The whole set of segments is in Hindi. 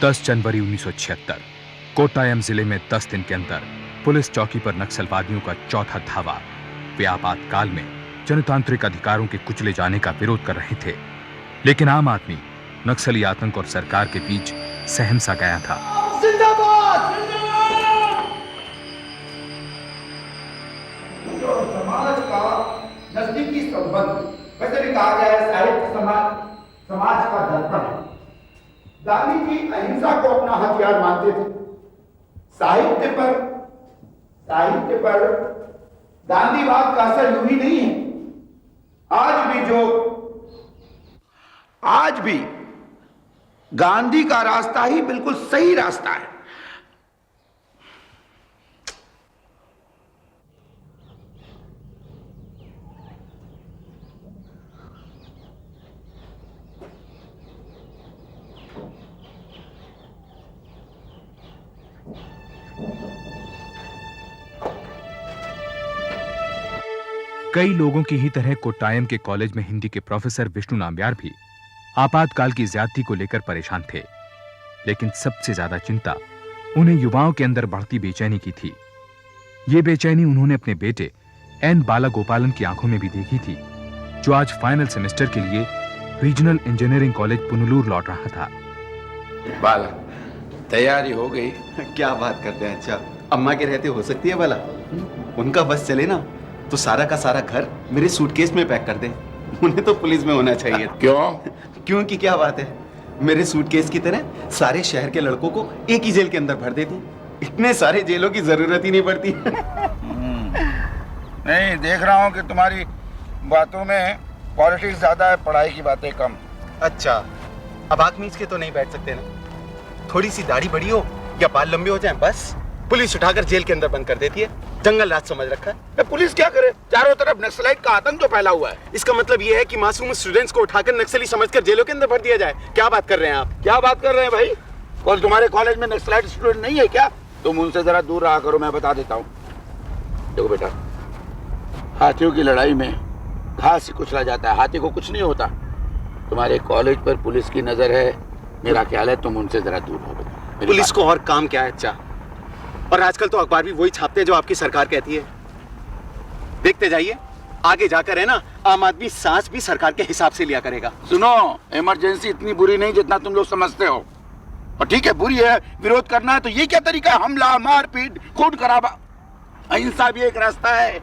10 जनवरी 1976 कोट्टायम जिले में 10 दिन के अंदर पुलिस चौकी पर नक्सलवादियों का चौथा धावा। वे आपातकाल में जनतांत्रिक अधिकारों के कुचले जाने का विरोध कर रहे थे, लेकिन आम आदमी नक्सली आतंक और सरकार के बीच सहम सा गया था। जिंदाबाद! जो समाज का नजदीकी संबंध, वैसे भी कहा गया है साहित्य समाज का दर्पण है। गांधी जी अहिंसा को अपना हथियार मानते थे। साहित्य पर गांधीवाद का असर यूं ही नहीं है। आज भी गांधी का रास्ता ही बिल्कुल सही रास्ता है। कई लोगों की ही तरह कोट्टायम के कॉलेज में हिंदी के प्रोफेसर विष्णु नाम्बियार भी आपातकाल की ज्यादती को लेकर परेशान थे, लेकिन सबसे ज्यादा चिंता उन्हें युवाओं के अंदर बढ़ती बेचैनी की थी। ये बेचैनी उन्होंने अपने बेटे एन बालागोपालन की आंखों में भी देखी थी, जो आज फाइनल सेमेस्टर के लिए रीजनल इंजीनियरिंग कॉलेज पुनलूर लौट रहा था। बाला, तैयारी हो गई? क्या बात करते हैं? अच्छा, अम्मा के रहते हो सकती है बाला? उनका बस चले ना तो सारा का सारा घर मेरे सूटकेस में पैक कर दे। उन्हें तो पुलिस में होना चाहिए। क्यों की क्या बात है, मेरे सूटकेस की तरह सारे शहर के लड़कों को एक ही जेल के अंदर भर देती। इतने सारे जेलों की जरूरत ही नहीं पड़ती। नहीं, देख रहा हूँ कि तुम्हारी बातों में पॉलिटिक्स ज्यादा है, पढ़ाई की बातें कम। अच्छा, अब आंख मीच के तो नहीं बैठ सकते ना? थोड़ी सी दाढ़ी बड़ी हो या बाल लंबे हो जाएं, बस पुलिस उठाकर जेल के अंदर बंद कर देती है। जंगल राज समझ रखा है। पुलिस क्या करे? चारों तरफ नक्सलाइट का आतंक जो फैला हुआ है। इसका मतलब ये है कि मासूम स्टूडेंट्स को उठाकर नक्सली समझकर जेलों के अंदर भर दिया जाए। क्या बात कर रहे हैं आप? क्या बात कर रहे हैं भाई? कौन तुम्हारे कॉलेज में नक्सलाइट स्टूडेंट नहीं है क्या? तुम उनसे जरा दूर रहा करो, मैं बता देता हूँ। देखो बेटा, हाथियों की लड़ाई में घास ही कुचला जाता है, हाथी को कुछ नहीं होता। तुम्हारे कॉलेज पर पुलिस की नजर है, मेरा ख्याल है तुम उनसे जरा दूर हो। पुलिस को और काम क्या है? अच्छा, और आजकल तो अखबार भी वही छापते हैं जो आपकी सरकार कहती है। देखते जाइए, आगे जाकर है ना, आम आदमी सांस भी सरकार के हिसाब से लिया करेगा। सुनो, इमरजेंसी इतनी बुरी नहीं जितना तुम लोग समझते हो। और ठीक है, बुरी है, विरोध करना है तो ये क्या तरीका है? हमला, मारपीट, खून खराबा। अहिंसा भी एक रास्ता है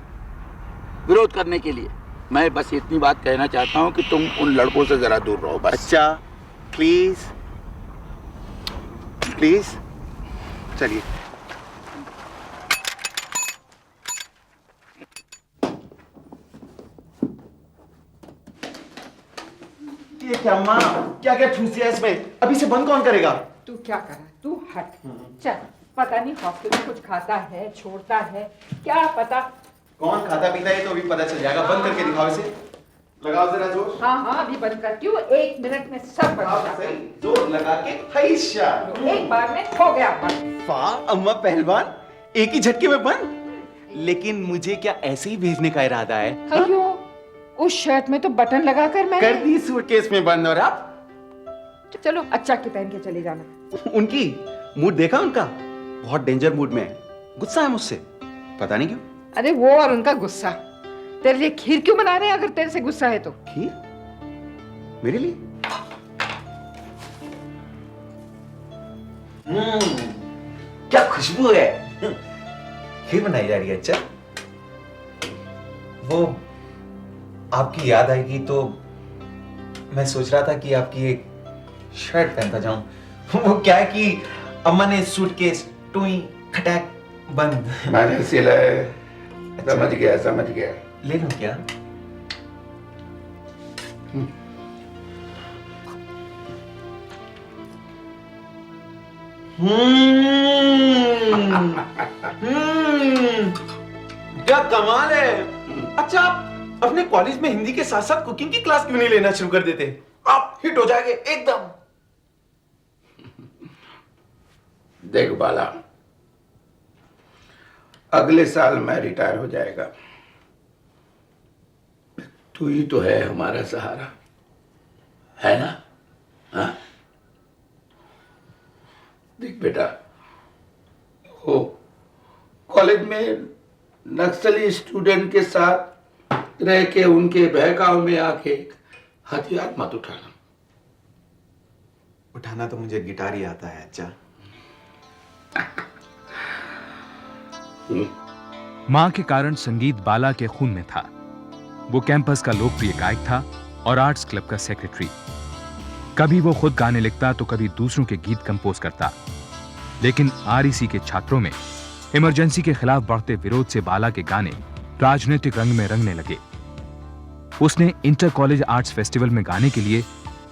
विरोध करने के लिए। मैं बस इतनी बात कहना चाहता हूँ कि तुम उन लड़कों से जरा दूर रहो बस। अच्छा, प्लीज प्लीज चलिए। ये क्या माँ, क्या क्या ठूसी है इसमें? अभी से बंद कौन करेगा? तू क्या कर रहा है? तू हट। चल, पता नहीं हॉस्टल में कुछ खाता है, छोड़ता है, क्या पता। कौन खाता पीता है तो अभी पता चल जाएगा। बंद करके दिखाओ इसे। लगाओ जरा जोर। हाँ हाँ, अभी बंद करती हूँ। 1 मिनट में सब बंद हो जाता है। जोर लगा के हैशा। एक बार में हो गया बंद। वाह अम्मा पहलवान, एक ही झटके में बंद। लेकिन मुझे क्या ऐसे ही भेजने का इरादा है? अयो, उस शर्ट में तो बटन लगाकर मैं कर दी सूटकेस में बंद। और आप चलो अच्छा की पहन के चले जाना। उनकी मूड देखा उनका? बहुत डेंजर मूड में है, गुस्सा है मुझसे, पता नहीं क्यों। अरे वो और उनका गुस्सा। तेरे लिए खीर क्यों बना रहे हैं अगर तेरे से गुस्सा है तो? खीर? मेरे लिए? क्या खुशबू है। खीर बनाई जा रही है। अच्छा, वो आपकी याद आएगी तो मैं सोच रहा था कि आपकी एक शर्ट पहनता जाऊं। वो क्या है कि अम्मा ने सूटकेस टुई खटाक बंद। मैंने सिलाए। समझ गया। ले लूं क्या? क्या कमाल है। अच्छा, आप अपने कॉलेज में हिंदी के साथ साथ कुकिंग की क्लास क्यों नहीं लेना शुरू कर देते? आप हिट हो जाएंगे एकदम। देख बाला, अगले साल मैं रिटायर हो जाएगा। तू ही तो है हमारा सहारा, है ना? हाँ? बेटा, वो कॉलेज में नक्सली स्टूडेंट के साथ रह के उनके बहकाव में आके हथियार मत उठाना। उठाना तो मुझे गिटार ही आता है अच्छा। मां के कारण संगीत बाला के खून में था। वो कैंपस का लोकप्रिय गायक था और आर्ट्स क्लब का सेक्रेटरी। कभी वो खुद गाने लिखता तो कभी दूसरों के गीत कंपोज करता। लेकिन आरईसी के छात्रों में इमरजेंसी के खिलाफ बढ़ते विरोध से बाला के गाने राजनीतिक रंग में रंगने लगे। उसने इंटर कॉलेज आर्ट्स फेस्टिवल में गाने के लिए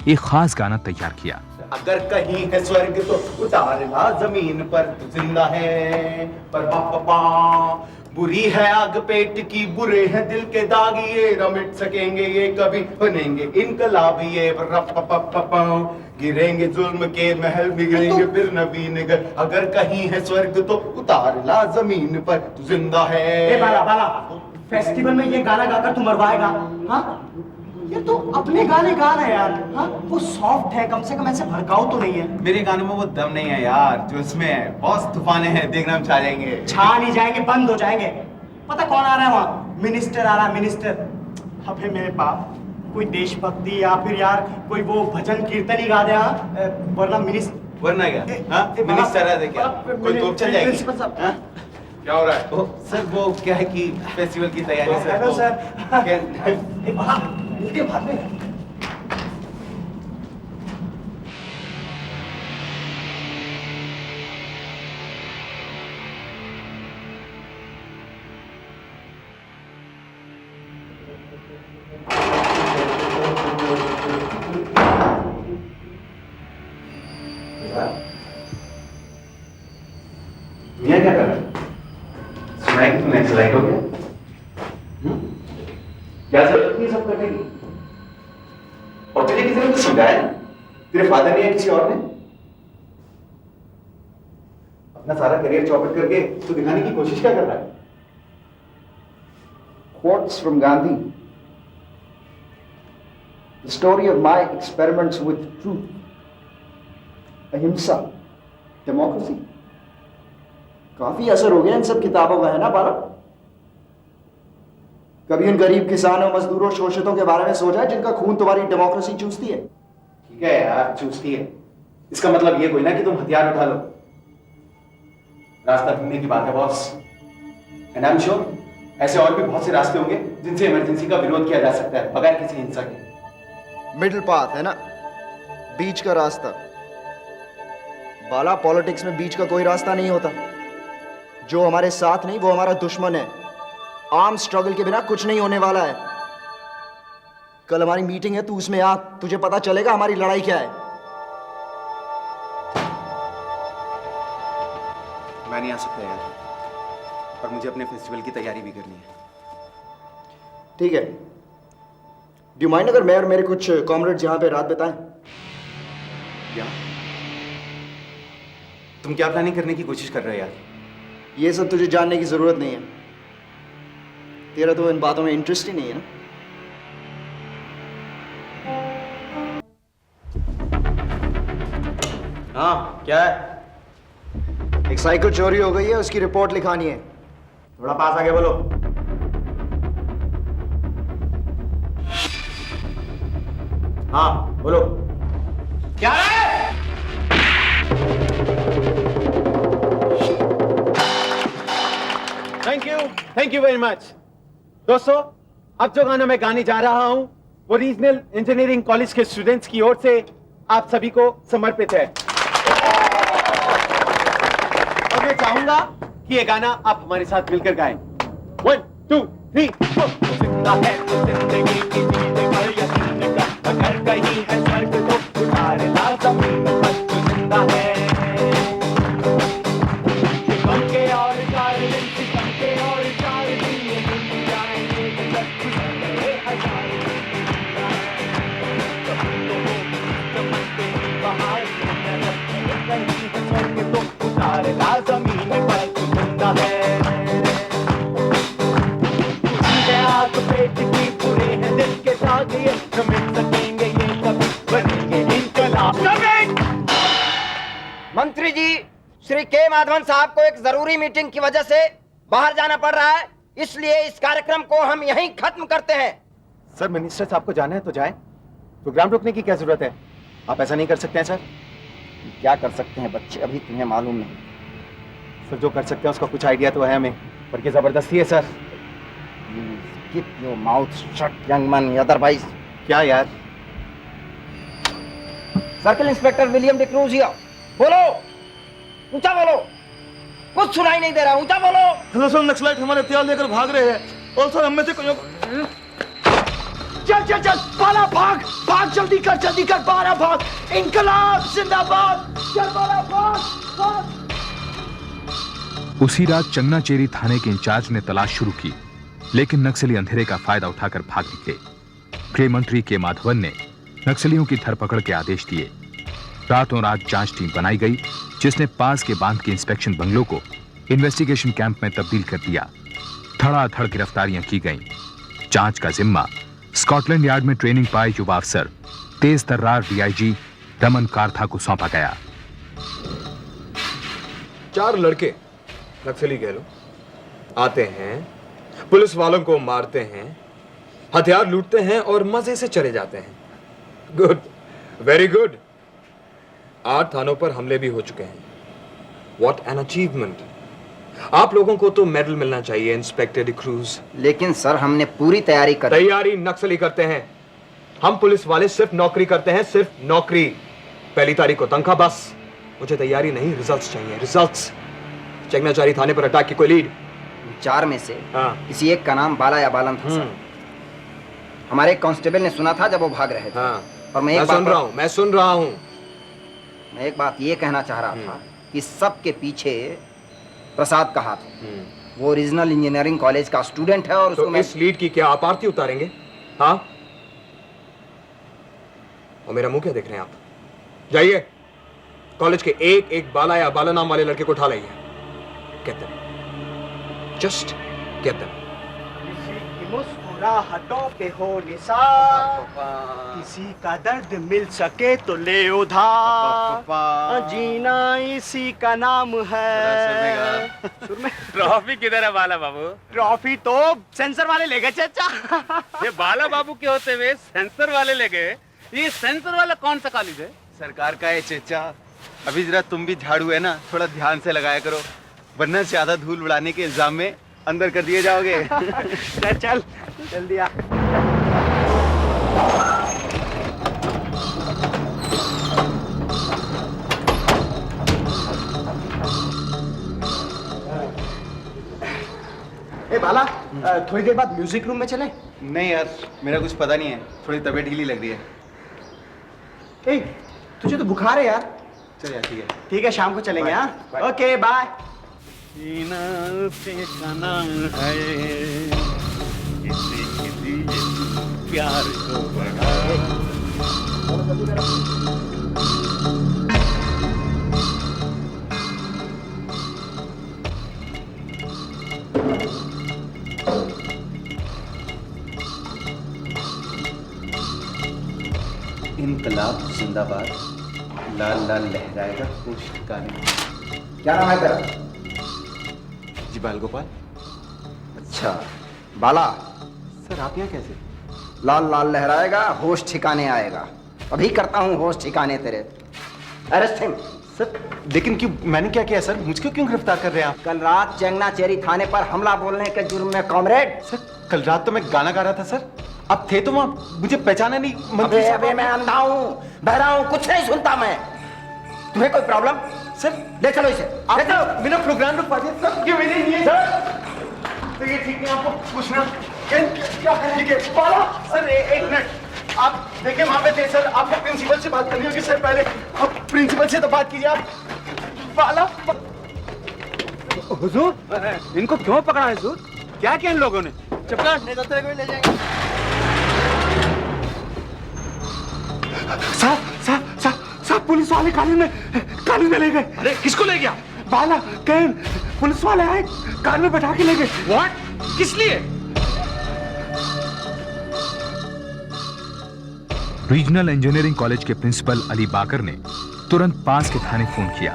एक खास गाना तैयार किया। अगर कहीं है स्वर्ग तो उतारना जमीन पर, तू जिंदा है पर पापा, बुरी है आग पेट की, बुरे हैं दिल के दाग, ये न मिट सकेंगे ये कभी, बनेंगे इनकलाबी ये रप्पा, गिरेंगे जुल्म के महल, बिगड़ेंगे फिर नवीन घर। अगर कहीं है स्वर्ग तो उतारना जमीन पर, तू जिंदा है। ए बाला बाला, फेस्टिवल में ये गाना गाकर तू मरवाएगा? हाँ, ये तो अपने गाने गा रहा है यार। हाँ, वो सॉफ्ट है, कम से कम ऐसे भड़काऊ तो नहीं है। मेरे गानों में वो दम नहीं है यार जो इसमें है। बहुत तूफाने हैं, देखना हम छा जाएंगे। छा नहीं जाएंगे, बंद हो जाएंगे। पता कौन आ रहा है वहाँ? मिनिस्टर आ रहा है, मिनिस्टर। अबे मेरे बाप, कोई देशभक्ति या फिर यार कोई वो भजन कीर्तन ही गा दे। वरना वरना क्या? हाँ, मिनिस्टर है क्या? कोई तोप चल जाएगी? क्या हो रहा है? सर वो क्या है कि फेस्टिवल की तैयारी सर। Hello sir. मिलके भाग में। दुनिया क्या कर रहा है? सुना है कि तुम एक्सलाइट हो गया? क्या जरूरत नहीं सब करने की? और तुझे किसी ने कुछ समझाया? तेरे फादर ने या किसी और ने? अपना सारा करियर चौपट करके तू दिखाने की कोशिश क्या कर रहा है? Quotes from Gandhi. The story of my experiments with truth, ahimsa, democracy. काफी असर हो गया इन सब किताबों का, है ना बाला? कभी उन गरीब किसानों, मजदूरों, शोषितों के बारे में सोचा है जिनका खून तुम्हारी डेमोक्रेसी चूसती है? ठीक है यार, चूसती है। इसका मतलब ये कोई ना कि तुम हथियार उठा लो। रास्ता ढूंढने की बात है boss. And I am sure ऐसे और भी बहुत से रास्ते होंगे जिनसे इमरजेंसी का विरोध किया जा सकता है बगैर किसी हिंसा के। मिडिल पाथ है ना, बीच का रास्ता। बाला, पॉलिटिक्स में बीच का कोई रास्ता नहीं होता। जो हमारे साथ नहीं वो हमारा दुश्मन है। आर्म स्ट्रगल के बिना कुछ नहीं होने वाला है। कल हमारी मीटिंग है, तू उसमें आ, तुझे पता चलेगा हमारी लड़ाई क्या है। मैं नहीं आ सकता यार, और मुझे अपने फेस्टिवल की तैयारी भी करनी है। ठीक है, डू यू माइंड अगर मैं और मेरे कुछ कॉमरेड्स यहाँ पे रात बिताएं? क्या? तुम क्या प्लानिंग करने की कोशिश कर रहे हो यार? ये सब तुझे जानने की जरूरत नहीं है। तेरा तो इन बातों में इंटरेस्ट ही नहीं है ना। हाँ, क्या है? एक साइकिल चोरी हो गई है, उसकी रिपोर्ट लिखानी है। थोड़ा पास आके बोलो। हाँ बोलो। क्या है? Thank you very much. दोस्तों, अब जो गाना मैं गाने जा रहा हूं वो रीजनल इंजीनियरिंग कॉलेज के स्टूडेंट्स की ओर से आप सभी को समर्पित है। और मैं चाहूंगा कि ये गाना आप हमारे साथ मिलकर गाएं। 1 2 3 जिंदा है तो जिंदगी की चीजें पर यकीन कर, अगर कहीं है स्वर्ग तो उतारे ला जमीन पर, तो जिंदा है। शिकम के और चार दिन, शिकम के और चार दिन, ये मिल जाएंगे जब गुजरे हजार दिन। तो उतारे ला जमीन पर, तो जिंदा है। आग पेट की, बुरे हैं दिल के दाग, ये न मिट सकेंगे ये कभी, बनेंगे इनकलाब। मंत्री जी, श्री के माधवन साहब को एक जरूरी मीटिंग की वजह से बाहर जाना पड़ रहा है, इसलिए इस कार्यक्रम को हम यहीं खत्म करते हैं। सर मिनिस्टर साहब को जाना है तो जाए, प्रोग्राम रोकने की क्या जरूरत है? आप ऐसा नहीं कर सकते हैं सर? क्या कर सकते हैं बच्चे, अभी तुम्हें मालूम नहीं। सर जो कर सकते हैं उसका कुछ आइडिया तो है हमें, पर ये जबरदस्ती है sir. Keep your mouth shut, young man, otherwise. क्या यार? Circle inspector William D'Cruz here. बोलो, ऊंचा बोलो, कुछ सुनाई नहीं दे रहा, ऊंचा बोलो। हेलो सर, नक्सलाइट हमारे हथियार लेकर भाग रहे हैं और सर हम में से कोई चल चल चल, बाला भाग भाग, जल्दी कर बाला भाग। इंकलाब जिंदाबाद, चल बाला भाग भाग। उसी रात चंगनाचेरी थाने के इंचार्ज ने तलाश शुरू की, लेकिन नक्सली अंधेरे का फायदा उठाकर भाग निकले। गृह मंत्री के माधवन ने नक्सलियों की धरपकड़ के आदेश दिए। रातों रात जांच टीम बनाई गई, जिसने पास के बांध के इंस्पेक्शन बंगलों को इन्वेस्टिगेशन कैंप में तब्दील कर दिया। धड़ाधड़ गिरफ्तारियां की गईं। जांच का जिम्मा स्कॉटलैंड यार्ड में ट्रेनिंग पाए युवा अफसर तेज तर्रार डीआईजी रमन काथा को सौंपा गया। 4 लड़के, नक्सली कह लो, आते हैं, पुलिस वालों को मारते हैं, हथियार लूटते हैं और मजे से चले जाते हैं। Good, very good. 8 थानों पर हमले भी हो चुके हैं। What an achievement. आप लोगों को तो मेडल मिलना चाहिए इंस्पेक्टर डिक्रूज। लेकिन सर हमने पूरी तैयारी कर। तैयारी नक्सली करते हैं, हम पुलिस वाले सिर्फ नौकरी करते हैं, सिर्फ नौकरी। पहली तारीख को तनख्वाह बस। मुझे तैयारी नहीं, रिजल्ट्स चाहिए, रिजल्ट्स। चंगनाचेरी थाने पर अटैक की कोई लीड? 4 में से किसी एक का नाम बाला या बालन था सर। हमारे कांस्टेबल ने सुना था जब वो भाग रहे थे। और मैं सुन रहा हूं। मैं एक बात ये कहना चाह रहा था कि सबके पीछे प्रसाद का हाथ है। वो ओरिजिनल इंजीनियरिंग कॉलेज का स्टूडेंट है और उसको तो इस लीड की क्या आप आरती उतारेंगे? हाँ, और मेरा मुंह क्या देख रहे हैं आप? जाइए, कॉलेज के एक बाला या बाला नाम वाले लड़के को उठा लाइए। Get them. Just get them. मुस्कुराहटों पे हो निसार, किसी का दर्द मिल सके तो ले उधार, जीना इसी का नाम है। ट्रॉफी किधर है बाला बाबू? ट्रॉफी तो सेंसर वाले ले गए चाचा। ये बाला बाबू के होते हुए सेंसर वाले ले गए। ये सेंसर वाला कौन सा कॉलेज है? सरकार का है चेचा। अभी जरा तुम भी झाड़ू है ना, थोड़ा ध्यान से लगाया करो, वरना ज्यादा धूल उड़ाने के इल्जाम में अंदर कर दिए जाओगे। चल जल्दी आ। ए बाला, थोड़ी देर बाद म्यूजिक रूम में चले? नहीं यार, मेरा कुछ पता नहीं है, थोड़ी तबीयत ढीली लग रही है। ए, तुझे तो बुखार है यार। चल यार, ठीक है। ठीक है, शाम को चलेंगे। हाँ, ओके बाय। प्यार को बढ़ाए। इनकलाब जिंदाबाद, लाल लाल लहराएगा होश ठिकाने। क्या नाम है तेरा? जी बाल गोपाल। अच्छा बाला। सर आप यहाँ कैसे? लाल लाल लहराएगा, होश ठिकाने आएगा। अभी करता हूँ होश ठिकाने तेरे। Arrest him. सर लेकिन क्यों, मैंने क्या किया सर? मुझको क्यों गिरफ्तार कर रहे हैं आप? कल रात चंगनाचेरी थाने पर हमला बोलने के जुर्म में कॉमरेड। सर कल रात तो मैं गाना गा रहा था सर, आप थे तो वहाँ, मुझे पहचाना नहीं। अबे मैं अंधा हूँ, बहरा हूँ, कुछ नहीं सुनता मैं। तुम्हें कोई प्रॉब्लम? सर ले चलो इसे, ले चलो। बिना प्रोग्राम रुक पाते सर, क्यों मेरे लिए तो ये ठीक है, आपको पूछना क्या है? ठीक है बाला। सर एक मिनट, आप देखिए वहां पे थे सर, आपको प्रिंसिपल से बात करनी होगी सर। पहले आप प्रिंसिपल से तो बात कीजिए आप। बाला। हुजूर, इनको क्यों पकड़ा है हुजूर? क्या किया इन लोगों ने? चपका नहीं तो तेरे को ले जाएंगे। साहब पुलिस वाले कानून में ले गए। अरे किसको ले गया? बाला कैन, पुलिस वाले आए, कार में बैठा के ले गए। व्हाट? किस लिए? रीजनल इंजीनियरिंग कॉलेज के प्रिंसिपल अली बाकर ने तुरंत पास के थाने फोन किया।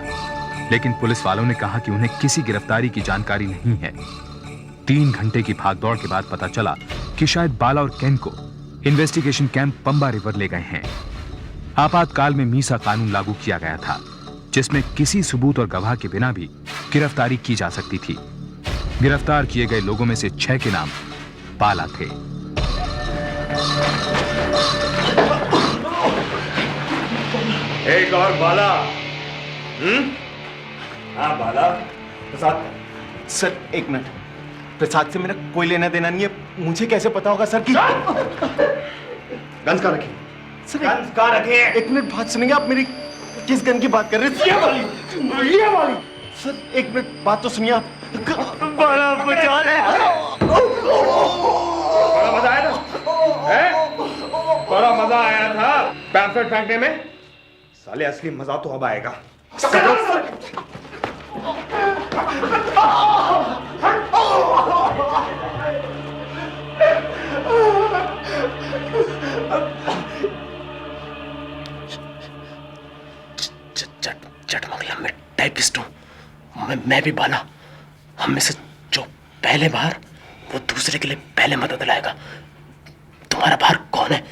लेकिन पुलिस वालों ने कहा कि उन्हें किसी गिरफ्तारी की जानकारी नहीं है। 3 घंटे की भागदौड़ के बाद पता चला कि शायद बाला और केन को इन्वेस्टिगेशन कैंप पंबा रिवर ले गए हैं। आपातकाल में मीसा कानून लागू किया गया था, जिसमें किसी सबूत और गवाह के बिना भी गिरफ्तारी की जा सकती थी। गिरफ्तार किए गए लोगों में से 6 के नाम बाला थे। एक और बाला। हाँ बाला। प्रसाद सर, एक मिनट। प्रसाद से मेरा कोई लेना देना नहीं है। मुझे कैसे पता होगा सर कि गन्स कहाँ रखे सर? गन्स कहाँ रखे हैं? एक मिनट बात सुनेंगे आप मेरी? किस गन की बात कर रहे हैं? ये वाली सर, एक मिनट बात तो सुनिए आप। बड़ा बचा बड़ा मजा आया था, बड़ा मजा आया था पैम्फलेट फेंकने में। साले असली मजा तो अब आएगा। चटमंगला में टाइपिस्ट हूँ मैं भी बाला। हम में से जो पहले बार वो दूसरे के लिए पहले मदद लाएगा। तुम्हारा बाहर कौन है?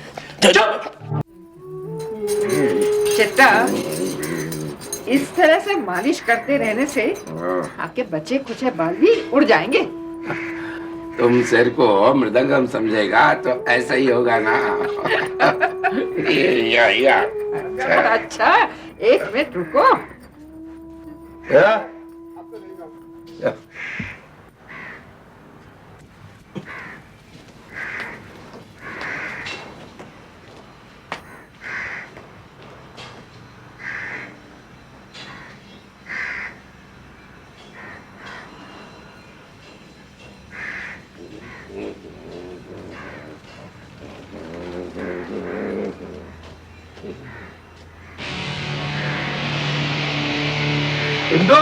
चिट्टा, इस तरह से मालिश करते रहने से आपके बचे कुछ बाल भी उड़ जाएंगे। तुम सिर को मृदंगम समझेगा तो ऐसा ही होगा ना। या। अच्छा, एक मिनट रुको। हिंदू,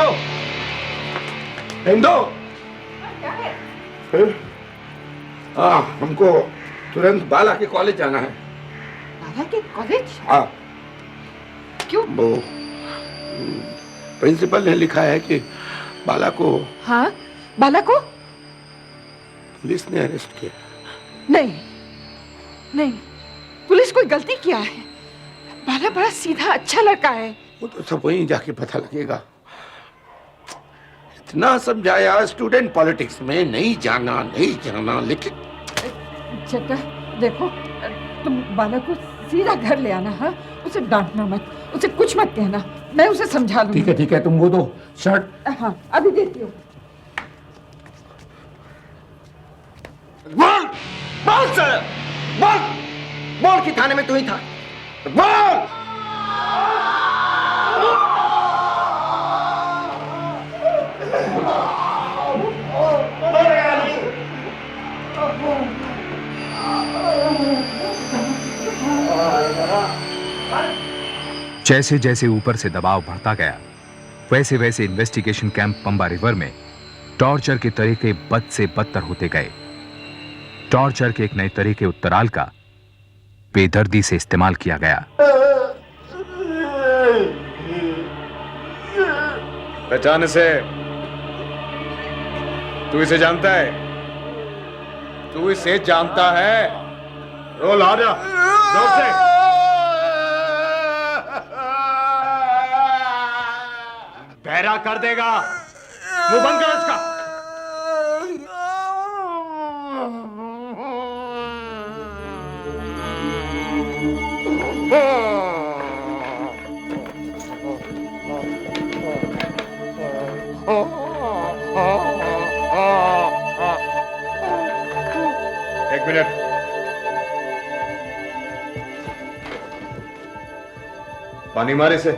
हिंदू, क्या है? हमको तुरंत बाला के कॉलेज जाना है। बाला के कॉलेज? हाँ। क्यों? वो प्रिंसिपल ने लिखा है कि बाला को। हाँ, बाला को पुलिस ने अरेस्ट किया। नहीं, पुलिस कोई गलती किया है। बाला बड़ा सीधा अच्छा लड़का है। वो तो सब वहीं जाके पता लगेगा। इतना समझाया स्टूडेंट पॉलिटिक्स में नहीं जाना, लेकिन चट्टा देखो, तुम बाला को सीधा घर ले आना। हाँ, उसे डांटना मत, उसे कुछ मत कहना, मैं उसे समझा लूंगी। ठीक है, तुम वो दो शर्ट। हाँ, अभी देती हूँ। बोल सर, बोल कि थाने में तू ही था। बोल। जैसे जैसे ऊपर से दबाव बढ़ता गया, वैसे वैसे इन्वेस्टिगेशन कैंप पंबा रिवर में टॉर्चर के तरीके बद से बदतर होते गए। टॉर्चर के एक नए तरीके उत्तराल का बेदर्दी से इस्तेमाल किया गया। पहचान से तू इसे जानता है? तू इसे जानता है? रोल आ जा, जोर से। बहरा कर देगा, मुंह बंद कर उसका। एक मिनट। पानी मारे से